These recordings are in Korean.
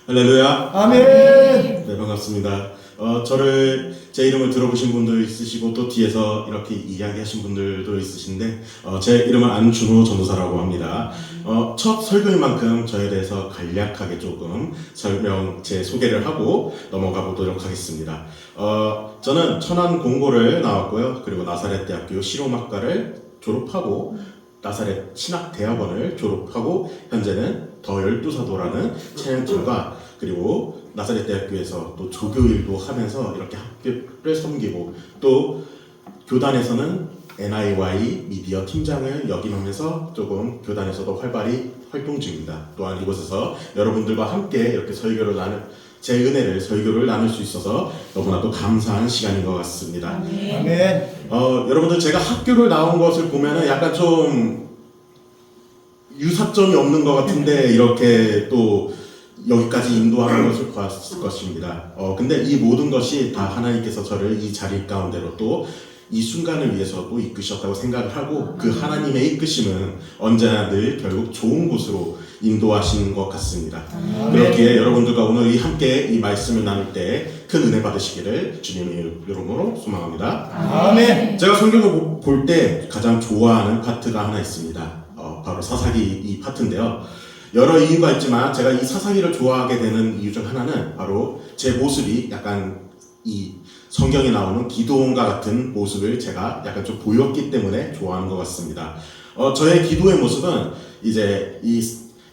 할렐루야. 아멘. 네, 반갑습니다. 제 이름을 들어보신 분도 있으시고 또 뒤에서 이렇게 이야기하신 분들도 있으신데 제 이름은 안준호 전도사라고 합니다. 첫 설교인 만큼 저에 대해서 간략하게 조금 제 소개를 하고 넘어가 보도록 하겠습니다. 저는 천안 공고를 나왔고요. 그리고 나사렛 대학교 실용학과를 졸업하고 나사렛 신학대학원을 졸업하고 현재는 더 열두사도라는 찬양팀과 그리고 나사렛 대학교에서 또 조교일도 하면서 이렇게 학교를 섬기고 또 교단에서는 NIY 미디어 팀장을 역임하면서 조금 교단에서도 활발히 활동 중입니다. 또한 이곳에서 여러분들과 함께 이렇게 제 은혜를 설교를 나눌 수 있어서 너무나도 감사한 시간인 것 같습니다. 아멘. 여러분들 제가 학교를 나온 것을 보면은 약간 좀 유사점이 없는 것 같은데 이렇게 또 여기까지 인도하는 것을 봤을 것입니다. 근데 이 모든 것이 다 하나님께서 저를 이 자리 가운데로 또 이 순간을 위해서 또 이끄셨다고 생각을 하고 그 하나님의 이끄심은 언제나 늘 결국 좋은 곳으로 인도하시는 것 같습니다. 그렇기에 여러분들과 오늘 함께 이 말씀을 나눌 때 큰 은혜 받으시기를 주님의 이름으로 소망합니다. 아멘. 제가 성경을 볼 때 가장 좋아하는 파트가 하나 있습니다. 바로 사사기 이 파트인데요. 여러 이유가 있지만 제가 이 사사기를 좋아하게 되는 이유 중 하나는 바로 제 모습이 약간 이 성경에 나오는 기도원과 같은 모습을 제가 약간 좀 보였기 때문에 좋아하는 것 같습니다. 저의 기도의 모습은 이제 이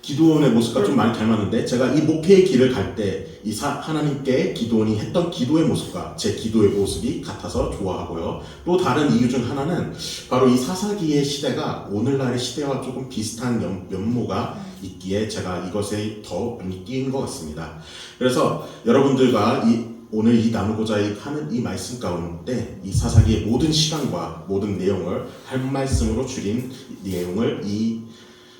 기도원의 모습과 좀 많이 닮았는데 제가 이 목회의 길을 갈 때 이 하나님께 기도원이 했던 기도의 모습과 제 기도의 모습이 같아서 좋아하고요. 또 다른 이유 중 하나는 바로 이 사사기의 시대가 오늘날의 시대와 조금 비슷한 면모가 있기에 제가 이것에 더 눈이 띄인 것 같습니다. 그래서 여러분들과 오늘 나누고자 하는 이 말씀 가운데 이 사사기의 모든 시간과 모든 내용을 한 말씀으로 줄인 내용을 이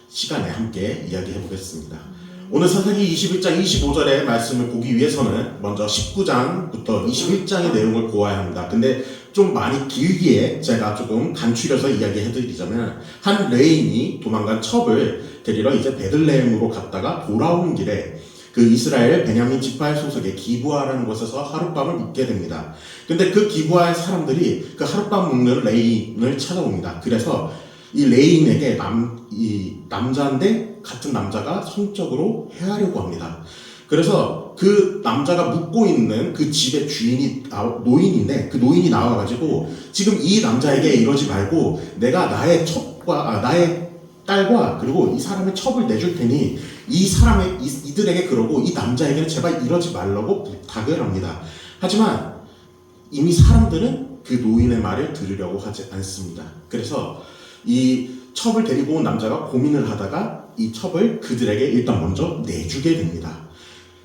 시간에 함께 이야기해 보겠습니다. 오늘 사사기 21장 25절의 말씀을 보기 위해서는 먼저 19장부터 21장의 내용을 보아야 합니다. 근데 좀 많이 길기에 제가 조금 간추려서 이야기해 드리자면 한 레인이 도망간 첩을 데리러 이제 베들레헴으로 갔다가 돌아오는 길에 그 이스라엘 베냐민 지파의 소속의 기브아라는 곳에서 하룻밤을 묵게 됩니다. 근데 그 기브아의 사람들이 그 하룻밤 묵는 레인을 찾아옵니다. 그래서 이 레인에게 이 남자인데 같은 남자가 성적으로 해하려고 합니다. 그래서 그 남자가 묵고 있는 그 집의 주인이 노인인데 그 노인이 나와가지고 지금 이 남자에게 이러지 말고 내가 나의 딸과 그리고 이 사람의 첩을 내줄 테니 이들에게 그러고 이 남자에게는 제발 이러지 말라고 부탁을 합니다. 하지만 이미 사람들은 그 노인의 말을 들으려고 하지 않습니다. 그래서 이 첩을 데리고 온 남자가 고민을 하다가 이 첩을 그들에게 일단 먼저 내주게 됩니다.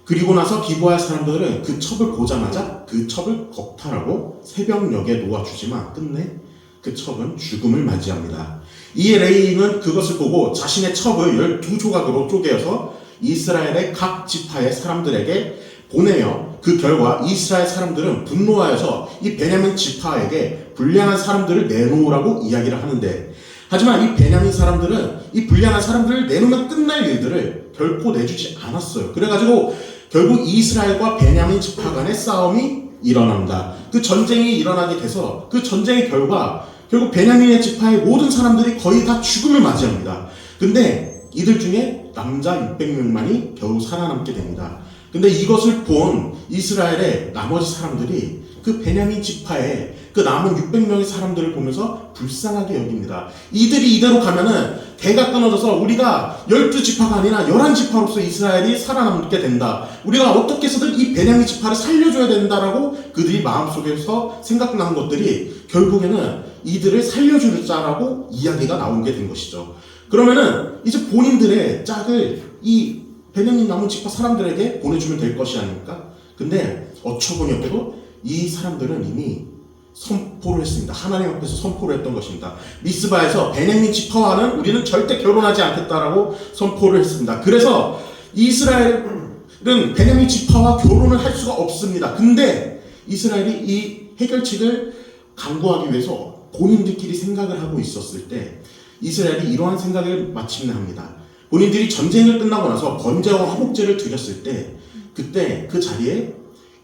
그리고 나서 기브아의 사람들은 그 첩을 보자마자 그 첩을 겁탈하고 새벽녘에 놓아주지만 끝내 그 첩은 죽음을 맞이합니다. 이 레인은 그것을 보고 자신의 첩을 12조각으로 쪼개어서 이스라엘의 각 지파의 사람들에게 보내며 그 결과 이스라엘 사람들은 분노하여서 이 베냐민 지파에게 불량한 사람들을 내놓으라고 이야기를 하는데 하지만 이 베냐민 사람들은 이 불량한 사람들을 내놓으면 끝날 일들을 결코 내주지 않았어요. 그래가지고 결국 이스라엘과 베냐민 지파 간의 싸움이 일어납니다. 그 전쟁이 일어나게 돼서 그 전쟁의 결과 결국 베냐민의 지파의 모든 사람들이 거의 다 죽음을 맞이합니다. 근데 이들 중에 남자 600명만이 겨우 살아남게 됩니다. 근데 이것을 본 이스라엘의 나머지 사람들이 그 베냐민 지파의 그 남은 600명의 사람들을 보면서 불쌍하게 여깁니다. 이들이 이대로 가면은 대가 끊어져서 우리가 12지파가 아니라 11지파로서 이스라엘이 살아남게 된다. 우리가 어떻게 해서든 이 베냐민 지파를 살려줘야 된다라고 그들이 마음속에서 생각난 것들이 결국에는 이들을 살려줄 자라고 이야기가 나오게 된 것이죠. 그러면은 이제 본인들의 짝을 이 베냐민 남은 지파 사람들에게 보내주면 될 것이 아닙니까? 근데 어처구니 없게도 이 사람들은 이미 선포를 했습니다. 하나님 앞에서 선포를 했던 것입니다. 미스바에서 베냐민 지파와는 우리는 절대 결혼하지 않겠다라고 선포를 했습니다. 그래서 이스라엘은 베냐민 지파와 결혼을 할 수가 없습니다. 근데 이스라엘이 이 해결책을 강구하기 위해서 본인들끼리 생각을 하고 있었을 때 이스라엘이 이러한 생각을 마침내 합니다. 본인들이 전쟁을 끝나고 나서 번제와 화목제를 드렸을 때 그때 그 자리에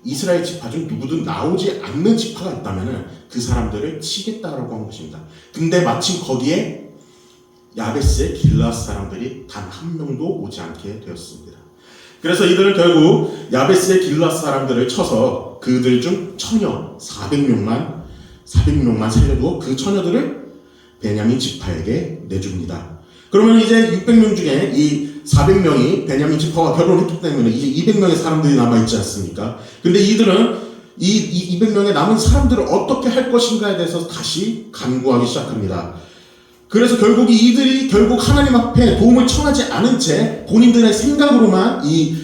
이스라엘 지파 중 누구든 나오지 않는 지파가 있다면 그 사람들을 치겠다라고 한 것입니다. 근데 마침 거기에 야베스의 길르앗 사람들이 단 한 명도 오지 않게 되었습니다. 그래서 이들은 결국 야베스의 길르앗 사람들을 쳐서 그들 중 처녀 400명만 살려두고 그 처녀들을 베냐민 지파에게 내줍니다. 그러면 이제 600명 중에 이 400명이 베냐민 지파와 결혼했기 때문에 이제 200명의 사람들이 남아있지 않습니까? 근데 이들은 이 200명의 남은 사람들을 어떻게 할 것인가에 대해서 다시 간구하기 시작합니다. 그래서 결국 이들이 결국 하나님 앞에 도움을 청하지 않은 채 본인들의 생각으로만 이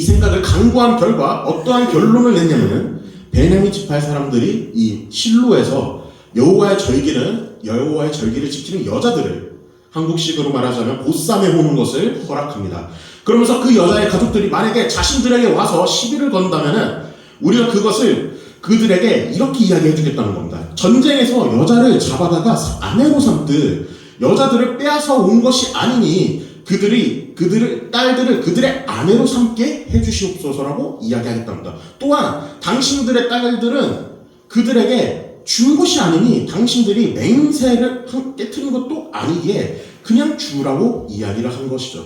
생각을 간구한 결과 어떠한 결론을 냈냐면은 베냐민 지파의 사람들이 이 실로에서 여호와의 절기를 지키는 여자들을 한국식으로 말하자면 보쌈해 오는 것을 허락합니다. 그러면서 그 여자의 가족들이 만약에 자신들에게 와서 시비를 건다면은 우리가 그것을 그들에게 이렇게 이야기해 주겠다는 겁니다. 전쟁에서 여자를 잡아다가 아내로 삼듯 여자들을 빼앗아 온 것이 아니니 딸들을 그들의 아내로 삼게 해주시옵소서라고 이야기하겠답니다. 또한 당신들의 딸들은 그들에게 준 것이 아니니 당신들이 맹세를 깨트린 것도 아니기에 그냥 주라고 이야기를 한 것이죠.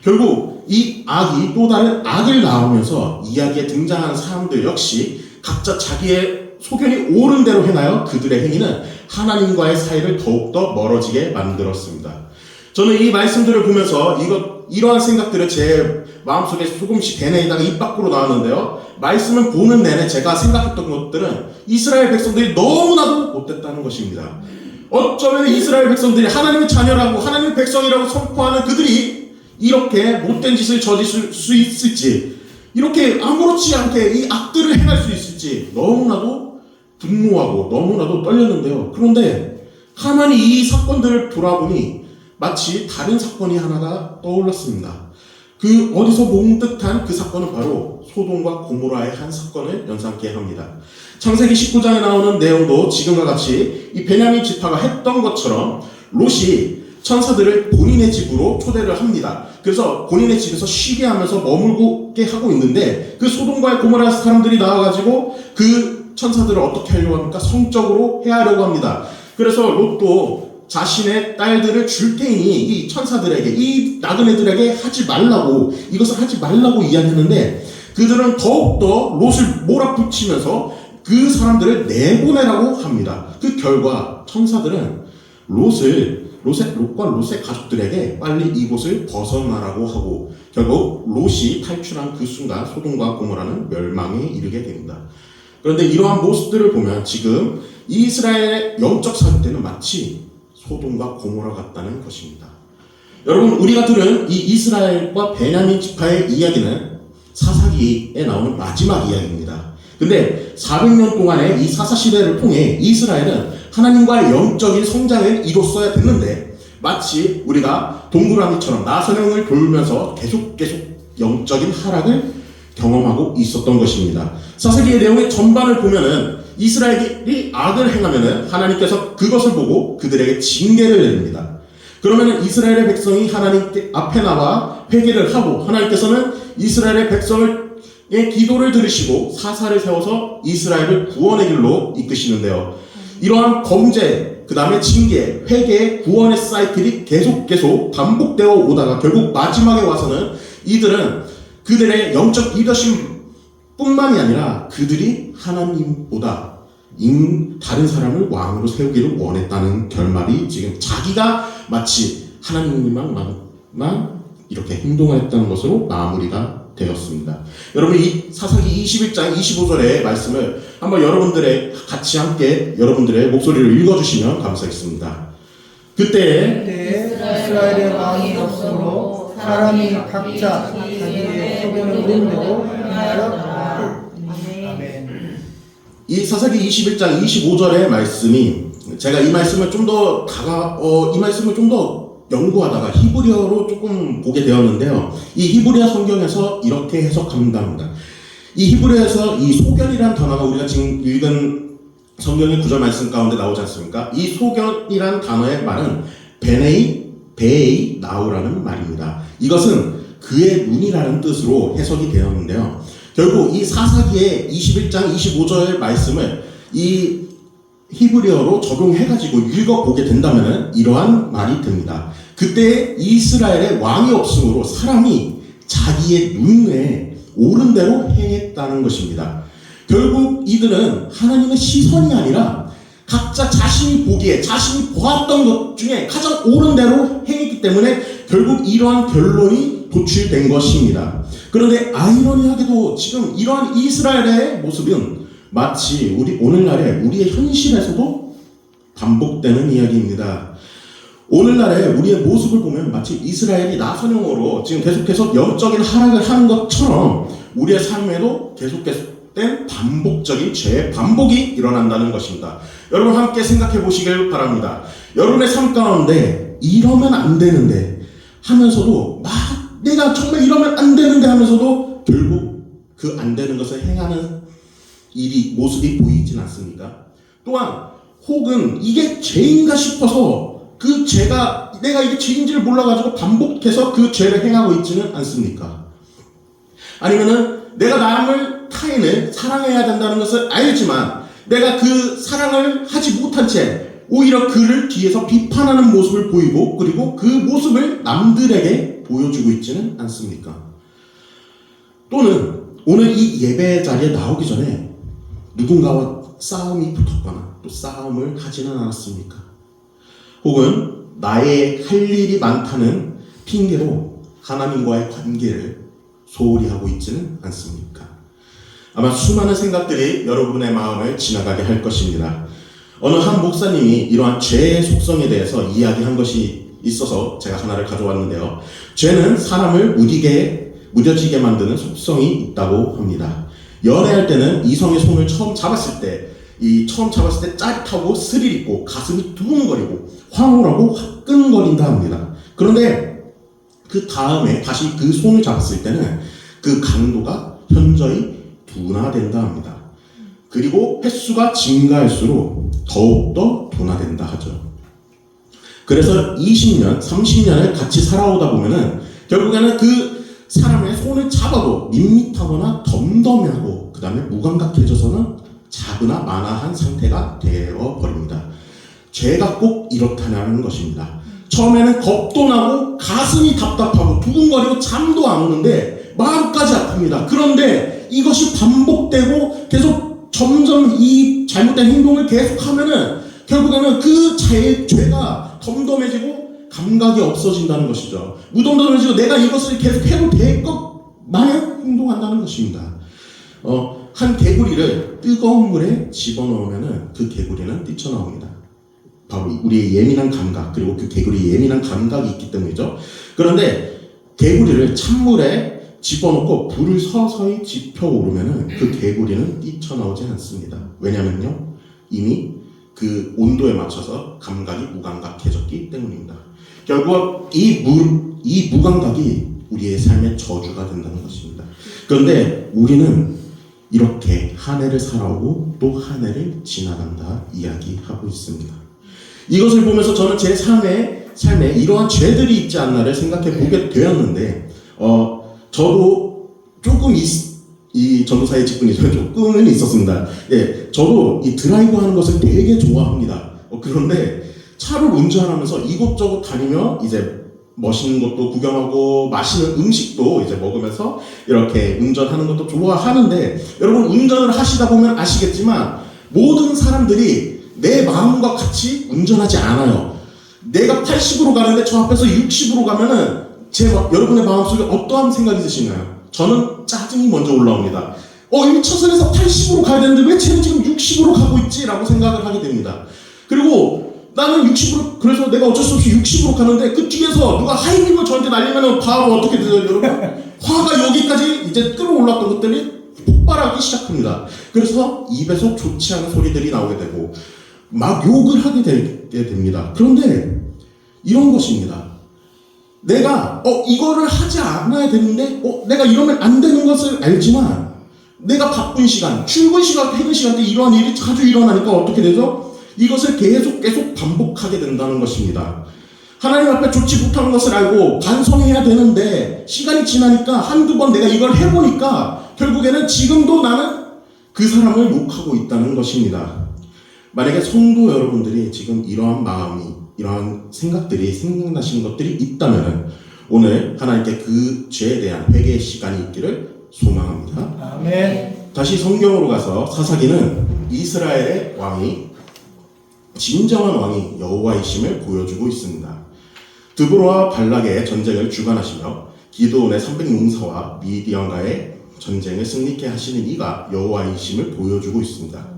결국 이 악이 또 다른 악을 낳으면서 이야기에 등장하는 사람들 역시 각자 자기의 소견이 옳은 대로 행하여 그들의 행위는 하나님과의 사이를 더욱더 멀어지게 만들었습니다. 저는 이 말씀들을 보면서 이러한 생각들을 제 마음속에 조금씩 되뇌이다가 입 밖으로 나왔는데요. 말씀을 보는 내내 제가 생각했던 것들은 이스라엘 백성들이 너무나도 못됐다는 것입니다. 어쩌면 이스라엘 백성들이 하나님의 자녀라고 하나님의 백성이라고 선포하는 그들이 이렇게 못된 짓을 저지를 수 있을지, 이렇게 아무렇지 않게 이 악들을 행할 수 있을지 너무나도 분노하고 너무나도 떨렸는데요. 그런데 가만히 이 사건들을 돌아보니 마치 다른 사건이 하나가 떠올랐습니다. 그 어디서 본 듯한 그 사건은 바로 소돔과 고모라의 한 사건을 연상케 합니다. 창세기 19장에 나오는 내용도 지금과 같이 이 베냐민 지파가 했던 것처럼 롯이 천사들을 본인의 집으로 초대를 합니다. 그래서 본인의 집에서 쉬게 하면서 머물게 하고 있는데 그 소돔과 고모라 사람들이 나와가지고 그 천사들을 어떻게 하려고 합니까? 성적으로 해하려고 합니다. 그래서 롯도 자신의 딸들을 줄 테니 이 천사들에게, 이 나그네들에게 이것을 하지 말라고 이야기했는데 그들은 더욱더 롯을 몰아붙이면서 그 사람들을 내보내라고 합니다. 그 결과 천사들은 롯과 롯의 가족들에게 빨리 이곳을 벗어나라고 하고 결국 롯이 탈출한 그 순간 소돔과 고모라는 멸망에 이르게 됩니다. 그런데 이러한 모습들을 보면 지금 이스라엘의 영적 상태는 마치 소돔과 고모라 같다는 것입니다. 여러분, 우리가 들은 이 이스라엘과 베냐민 지파의 이야기는 사사기에 나오는 마지막 이야기입니다. 근데 400년 동안의 이 사사시대를 통해 이스라엘은 하나님과의 영적인 성장을 이뤘어야 됐는데 마치 우리가 동그라미처럼 나선형을 돌면서 계속 영적인 하락을 경험하고 있었던 것입니다. 사사기의 내용의 전반을 보면은 이스라엘이 악을 행하면은 하나님께서 그것을 보고 그들에게 징계를 내립니다. 그러면은 이스라엘의 백성이 하나님 앞에 나와 회개를 하고 하나님께서는 이스라엘의 백성의 기도를 들으시고 사사를 세워서 이스라엘을 구원의 길로 이끄시는데요. 이러한 범죄, 그 다음에 징계, 회개, 구원의 사이클이 계속 반복되어 오다가 결국 마지막에 와서는 이들은 그들의 영적 리더십 뿐만이 아니라 그들이 하나님보다 다른 사람을 왕으로 세우기를 원했다는 결말이 지금 자기가 마치 하나님만 이렇게 행동했다는 것으로 마무리가 되었습니다. 여러분, 이 사사기 21장 25절의 말씀을 한번 같이 함께 여러분들의 목소리를 읽어주시면 감사하겠습니다. 그때 이스라엘의 왕이 없으므로 사람이 각자 자기의 소견을 옳은대로 행하였다. 아멘. 이 사사기 21장 25절의 말씀이 제가 이 말씀을 좀 더 연구하다가 히브리어로 조금 보게 되었는데요. 이 히브리어 성경에서 이렇게 해석한답니다. 이 히브리어에서 이 소견이란 단어가 우리가 지금 읽은 성경의 구절 말씀 가운데 나오지 않습니까? 이 소견이란 단어의 말은 베네이 베이 나우라는 말입니다. 이것은 그의 눈이라는 뜻으로 해석이 되었는데요. 결국 이 사사기의 21장 25절 말씀을 이 히브리어로 적용해가지고 읽어보게 된다면 이러한 말이 됩니다. 그때 이스라엘의 왕이 없으므로 사람이 자기의 눈에 옳은 대로 행했다는 것입니다. 결국 이들은 하나님의 시선이 아니라 각자 자신이 보기에 자신이 보았던 것 중에 가장 옳은 대로 행했기 때문에 결국 이러한 결론이 도출된 것입니다. 그런데 아이러니하게도 지금 이러한 이스라엘의 모습은 마치 오늘날의 우리의 현실에서도 반복되는 이야기입니다. 오늘날의 우리의 모습을 보면 마치 이스라엘이 나선형으로 지금 계속해서 영적인 하락을 하는 것처럼 우리의 삶에도 계속된 반복적인 죄의 반복이 일어난다는 것입니다. 여러분 함께 생각해 보시길 바랍니다. 여러분의 삶 가운데 이러면 안 되는데 하면서도 막 내가 정말 이러면 안 되는데 하면서도 결국 그 안 되는 것을 행하는 모습이 보이진 않습니까? 또한 혹은 이게 죄인가 싶어서 그 죄가 내가 이게 죄인지를 몰라가지고 반복해서 그 죄를 행하고 있지는 않습니까? 아니면은 내가 타인을 사랑해야 된다는 것을 알지만 내가 그 사랑을 하지 못한 채 오히려 그를 뒤에서 비판하는 모습을 보이고 그리고 그 모습을 남들에게 보여주고 있지는 않습니까? 또는 오늘 이 예배 자리에 나오기 전에 누군가와 싸움이 붙었거나 또 싸움을 하지는 않았습니까? 혹은 나의 할 일이 많다는 핑계로 하나님과의 관계를 소홀히 하고 있지는 않습니까? 아마 수많은 생각들이 여러분의 마음을 지나가게 할 것입니다. 어느 한 목사님이 이러한 죄의 속성에 대해서 이야기한 것이 있어서 제가 하나를 가져왔는데요. 죄는 사람을 무뎌지게 만드는 속성이 있다고 합니다. 연애할 때는 이성의 손을 처음 잡았을 때 짜릿하고 스릴 있고 가슴이 두근거리고 황홀하고 화끈거린다 합니다. 그런데 그 다음에 다시 그 손을 잡았을 때는 그 강도가 현저히 둔화된다 합니다. 그리고 횟수가 증가할수록 더욱더 둔화된다 하죠. 그래서 20년, 30년을 같이 살아오다 보면은 결국에는 그 사람의 손을 잡아도 밋밋하거나 덤덤하고 그 다음에 무감각해져서는 작으나 만화한 상태가 되어버립니다. 죄가 꼭 이렇다는 것입니다. 처음에는 겁도 나고 가슴이 답답하고 두근거리고 잠도 안 오는데 마음까지 아픕니다. 그런데 이것이 반복되고 계속 점점 이 잘못된 행동을 계속하면은 결국에는 그 죄가 덤덤해지고 감각이 없어진다는 것이죠. 무덤덤해지고 내가 이것을 계속 해도 될 것 마냥 행동한다는 것입니다. 한 개구리를 뜨거운 물에 집어넣으면은 그 개구리는 뛰쳐나옵니다. 바로 우리의 예민한 감각, 그리고 그 개구리의 예민한 감각이 있기 때문이죠. 그런데 개구리를 찬물에 집어넣고 불을 서서히 지펴오르면은 그 개구리는 뛰쳐나오지 않습니다. 왜냐면요, 이미 그 온도에 맞춰서 감각이 무감각해졌기 때문입니다. 결국 이 무감각이 우리의 삶의 저주가 된다는 것입니다. 그런데 우리는 이렇게 한 해를 살아오고 또 한 해를 지나간다 이야기하고 있습니다. 이것을 보면서 저는 제 삶에 이러한 죄들이 있지 않나를 생각해 보게 되었는데, 저도 조금 이 전도사의 직분이 조금은 있었습니다. 예, 저도 이 드라이브 하는 것을 되게 좋아합니다. 그런데 차를 운전하면서 이곳저곳 다니며 이제 멋있는 것도 구경하고 맛있는 음식도 이제 먹으면서 이렇게 운전하는 것도 좋아하는데, 여러분 운전을 하시다 보면 아시겠지만 모든 사람들이 내 마음과 같이 운전하지 않아요. 내가 80으로 가는데 저 앞에서 60으로 가면은 여러분의 마음속에 어떠한 생각이 드시나요? 저는 짜증이 먼저 올라옵니다. 1차선에서 80으로 가야 되는데 왜 쟤는 지금 60으로 가고 있지? 라고 생각을 하게 됩니다. 그리고 나는 60으로, 그래서 내가 어쩔 수 없이 60으로 가는데 그 뒤에서 누가 하이빔을 저한테 날리면 바로 어떻게 되죠, 여러분? 화가 여기까지 이제 끌어올랐던 것들이 폭발하기 시작합니다. 그래서 입에서 좋지 않은 소리들이 나오게 되고 막 욕을 하게 되게 됩니다. 그런데 이런 것입니다. 내가 이거를 하지 않아야 되는데 내가 이러면 안 되는 것을 알지만 내가 바쁜 시간, 출근 시간, 퇴근 시간 때 이러한 일이 자주 일어나니까 어떻게 되죠? 이것을 계속 반복하게 된다는 것입니다. 하나님 앞에 좋지 못한 것을 알고 반성해야 되는데 시간이 지나니까 한두 번 내가 이걸 해보니까 결국에는 지금도 나는 그 사람을 욕하고 있다는 것입니다. 만약에 성도 여러분들이 지금 이러한 마음이, 이러한 생각들이 생각나시는 것들이 있다면 오늘 하나님께 그 죄에 대한 회개의 시간이 있기를 소망합니다. 아멘. 다시 성경으로 가서 사사기는 이스라엘의 왕이 진정한 왕이 여호와이심을 보여주고 있습니다. 드보라와 발락의 전쟁을 주관하시며 기드온의 300용사와 미디안과의 전쟁을 승리케 하시는 이가 여호와이심을 보여주고 있습니다.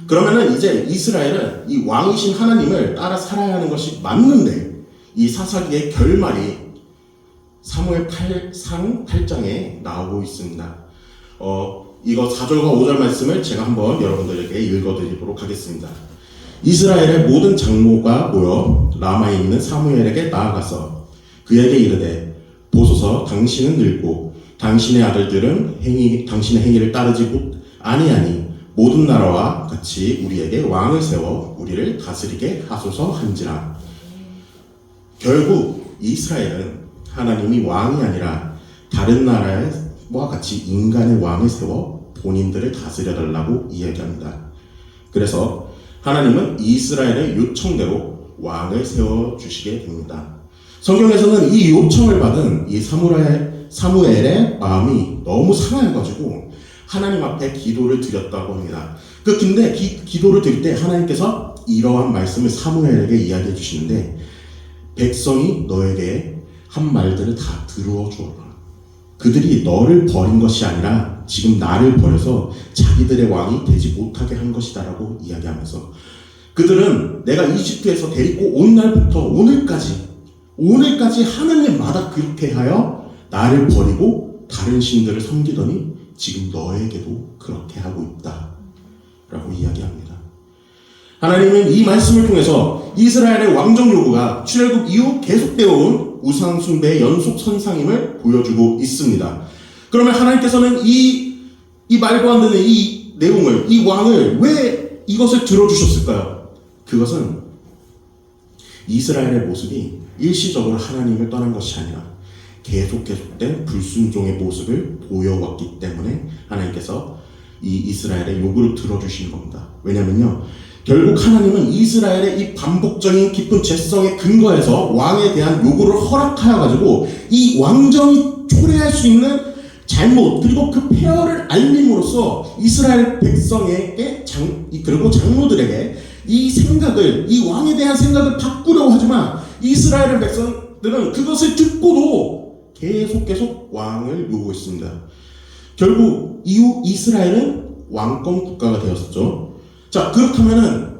그러면은 이제 이스라엘은 이 왕이신 하나님을 따라 살아야 하는 것이 맞는데 이 사사기의 결말이 사무엘 8상 8장에 나오고 있습니다. 이거 4절과 5절 말씀을 제가 한번 여러분들에게 읽어드리도록 하겠습니다. 이스라엘의 모든 장로가 모여 라마에 있는 사무엘에게 나아가서 그에게 이르되 보소서 당신은 늙고 당신의 아들들은 당신의 행위를 따르지 아니하니 모든 나라와 같이 우리에게 왕을 세워 우리를 다스리게 하소서 한지라. 결국 이스라엘은 하나님이 왕이 아니라 다른 나라와 같이 인간의 왕을 세워 본인들을 다스려달라고 이야기합니다. 그래서 하나님은 이스라엘의 요청대로 왕을 세워주시게 됩니다. 성경에서는 이 요청을 받은 이 사무엘의 마음이 너무 상하여가지고 하나님 앞에 기도를 드렸다고 합니다. 근데 기도를 드릴 때 하나님께서 이러한 말씀을 사무엘에게 이야기해 주시는데 백성이 너에게 한 말들을 다 들어 주어라. 그들이 너를 버린 것이 아니라 지금 나를 버려서 자기들의 왕이 되지 못하게 한 것이다 라고 이야기하면서 그들은 내가 이집트에서 데리고 온 날부터 오늘까지 하느님마다 그렇게 하여 나를 버리고 다른 신들을 섬기더니 지금 너에게도 그렇게 하고 있다 라고 이야기합니다. 하나님은 이 말씀을 통해서 이스라엘의 왕정 요구가 출애굽 이후 계속되어 온 우상 숭배의 연속 선상임을 보여주고 있습니다. 그러면 하나님께서는 이 말도 안 되는 이 내용을, 이 왕을 왜 이것을 들어주셨을까요? 그것은 이스라엘의 모습이 일시적으로 하나님을 떠난 것이 아니라 계속된 불순종의 모습을 보여왔기 때문에 하나님께서 이 이스라엘의 요구를 들어주신 겁니다. 왜냐면요, 결국 하나님은 이스라엘의 이 반복적인 깊은 죄성의 근거에서 왕에 대한 요구를 허락하여가지고 이 왕정이 초래할 수 있는 잘못 그리고 그 폐허를 알림으로써 이스라엘 백성에게 그리고 장로들에게 이 생각을, 이 왕에 대한 생각을 바꾸려고 하지만 이스라엘 백성들은 그것을 듣고도 계속 왕을 요구했습니다. 결국 이후 이스라엘은 왕권 국가가 되었었죠. 자, 그렇다면은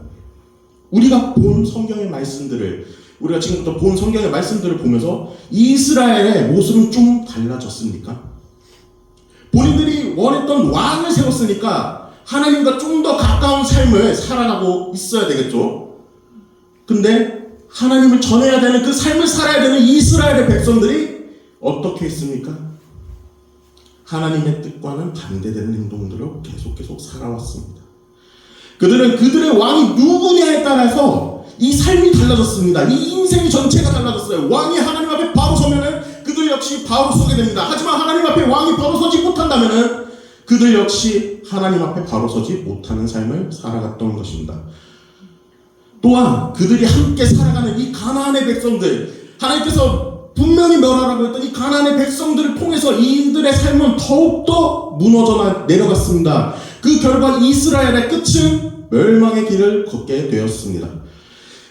우리가 본 성경의 말씀들을, 우리가 지금부터 본 성경의 말씀들을 보면서 이스라엘의 모습은 좀 달라졌습니까? 본인들이 원했던 왕을 세웠으니까 하나님과 좀 더 가까운 삶을 살아가고 있어야 되겠죠. 근데 하나님을 전해야 되는 그 삶을 살아야 되는 이스라엘의 백성들이 어떻게 했습니까? 하나님의 뜻과는 반대되는 행동들을 계속 살아왔습니다. 그들은 그들의 왕이 누구냐에 따라서 이 삶이 달라졌습니다. 이 인생의 전체가 달라졌어요. 왕이 하나님 앞에 바로 서면은 그들 역시 바로 서게 됩니다. 하지만 하나님 앞에 왕이 바로 서지 못한다면은 그들 역시 하나님 앞에 바로 서지 못하는 삶을 살아갔던 것입니다. 또한 그들이 함께 살아가는 이 가나안의 백성들, 하나님께서 분명히 멸하라고 했던 이 가나안의 백성들을 통해서 이들의 삶은 더욱더 무너져 내려갔습니다. 그 결과 이스라엘의 끝은 멸망의 길을 걷게 되었습니다.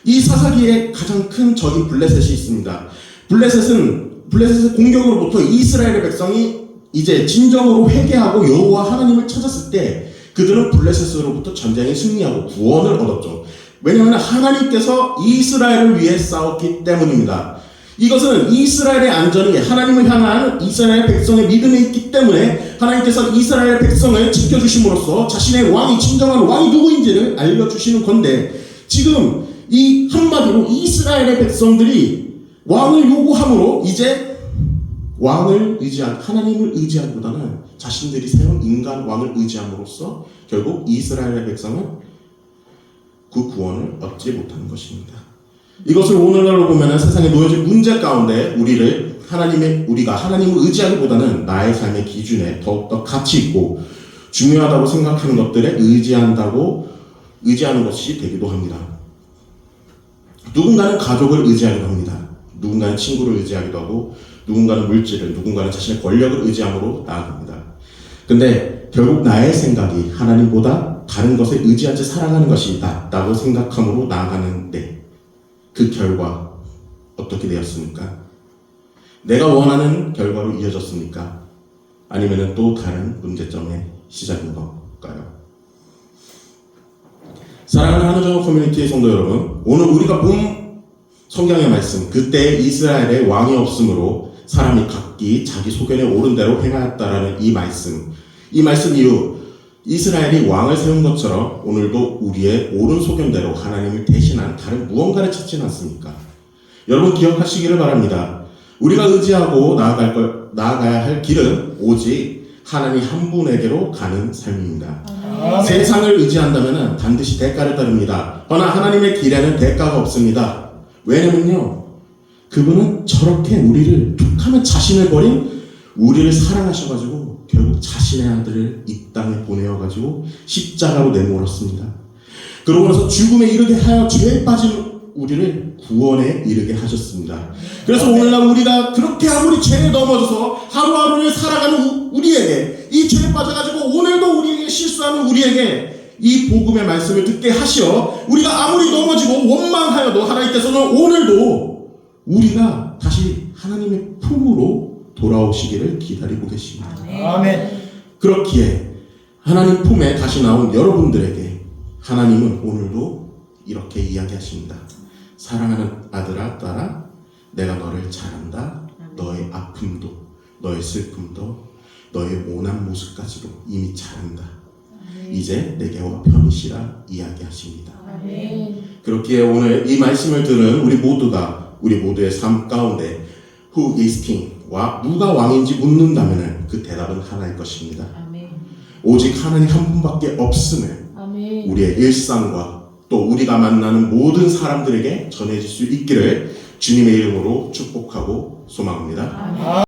이 사사기에 가장 큰 적인 블레셋이 있습니다. 블레셋의 공격으로부터 이스라엘의 백성이 이제 진정으로 회개하고 여호와 하나님을 찾았을 때 그들은 블레셋으로부터 전쟁에 승리하고 구원을 얻었죠. 왜냐하면 하나님께서 이스라엘을 위해 싸웠기 때문입니다. 이것은 이스라엘의 안전이 하나님을 향한 이스라엘 백성의 믿음에 있기 때문에 하나님께서 이스라엘 백성을 지켜주심으로써 자신의 왕이, 진정한 왕이 누구인지를 알려주시는 건데, 지금 이 한마디로 이스라엘의 백성들이 왕을 요구함으로 이제 하나님을 의지하기보다는 자신들이 세운 인간 왕을 의지함으로써 결국 이스라엘의 백성은 그 구원을 얻지 못하는 것입니다. 이것을 오늘날로 보면은 세상에 놓여진 문제 가운데 우리가 하나님을 의지하기보다는 나의 삶의 기준에 더욱더 가치 있고 중요하다고 생각하는 것들에 의지하는 것이 되기도 합니다. 누군가는 가족을 의지하기도 합니다. 누군가는 친구를 의지하기도 하고, 누군가는 물질을, 누군가는 자신의 권력을 의지함으로 나아갑니다. 근데 결국 나의 생각이 하나님보다 다른 것에 의지한 채 살아가는 것이 낫다고 생각함으로 나아가는데 그 결과 어떻게 되었습니까? 내가 원하는 결과로 이어졌습니까? 아니면 또 다른 문제점의 시작인 걸까요? 사랑하는 한우정 커뮤니티의 성도 여러분, 오늘 우리가 본 성경의 말씀, 그때 이스라엘에 왕이 없으므로 사람이 각기 자기 소견에 옳은 대로 행하였다라는 이 말씀 이후 이스라엘이 왕을 세운 것처럼 오늘도 우리의 옳은 소견대로 하나님을 대신한 다른 무언가를 찾지는 않습니까? 여러분 기억하시기를 바랍니다. 우리가 의지하고 나아가야 할 길은 오직 하나님 한 분에게로 가는 삶입니다. 세상을 의지한다면 반드시 대가를 따릅니다. 그러나 하나님의 길에는 대가가 없습니다. 왜냐면요, 그분은 저렇게 우리를 툭하면 자신을 버린 우리를 사랑하셔가지고 결국 자신의 아들을 이 땅에 보내어가지고 십자가로 내몰았습니다. 그러고 나서 죽음에 이르게 하여 죄에 빠진 우리를 구원에 이르게 하셨습니다. 그래서 오늘날 우리가 그렇게 아무리 죄에 넘어져서 하루하루를 살아가는 우리에게, 이 죄에 빠져가지고 오늘도 우리에게 실수하는 우리에게 이 복음의 말씀을 듣게 하시어 우리가 아무리 넘어지고 원망하여도 하나님께서는 오늘도 우리가 다시 하나님의 품으로 돌아오시기를 기다리고 계십니다. 아멘. 그렇기에 하나님 품에 다시 나온 여러분들에게 하나님은 오늘도 이렇게 이야기하십니다. 사랑하는 아들아, 딸아, 내가 너를 잘 안다. 너의 아픔도, 너의 슬픔도, 너의 모난 모습까지도 이미 잘 안다. 이제 내게와 편히 쉬라 이야기하십니다. 그렇기에 오늘 이 말씀을 들은 우리 모두의 삶 가운데 Who is King? 와 누가 왕인지 묻는다면 그 대답은 하나일 것입니다. 오직 하나님 한 분밖에 없음을 우리의 일상과 또 우리가 만나는 모든 사람들에게 전해질 수 있기를 주님의 이름으로 축복하고 소망합니다.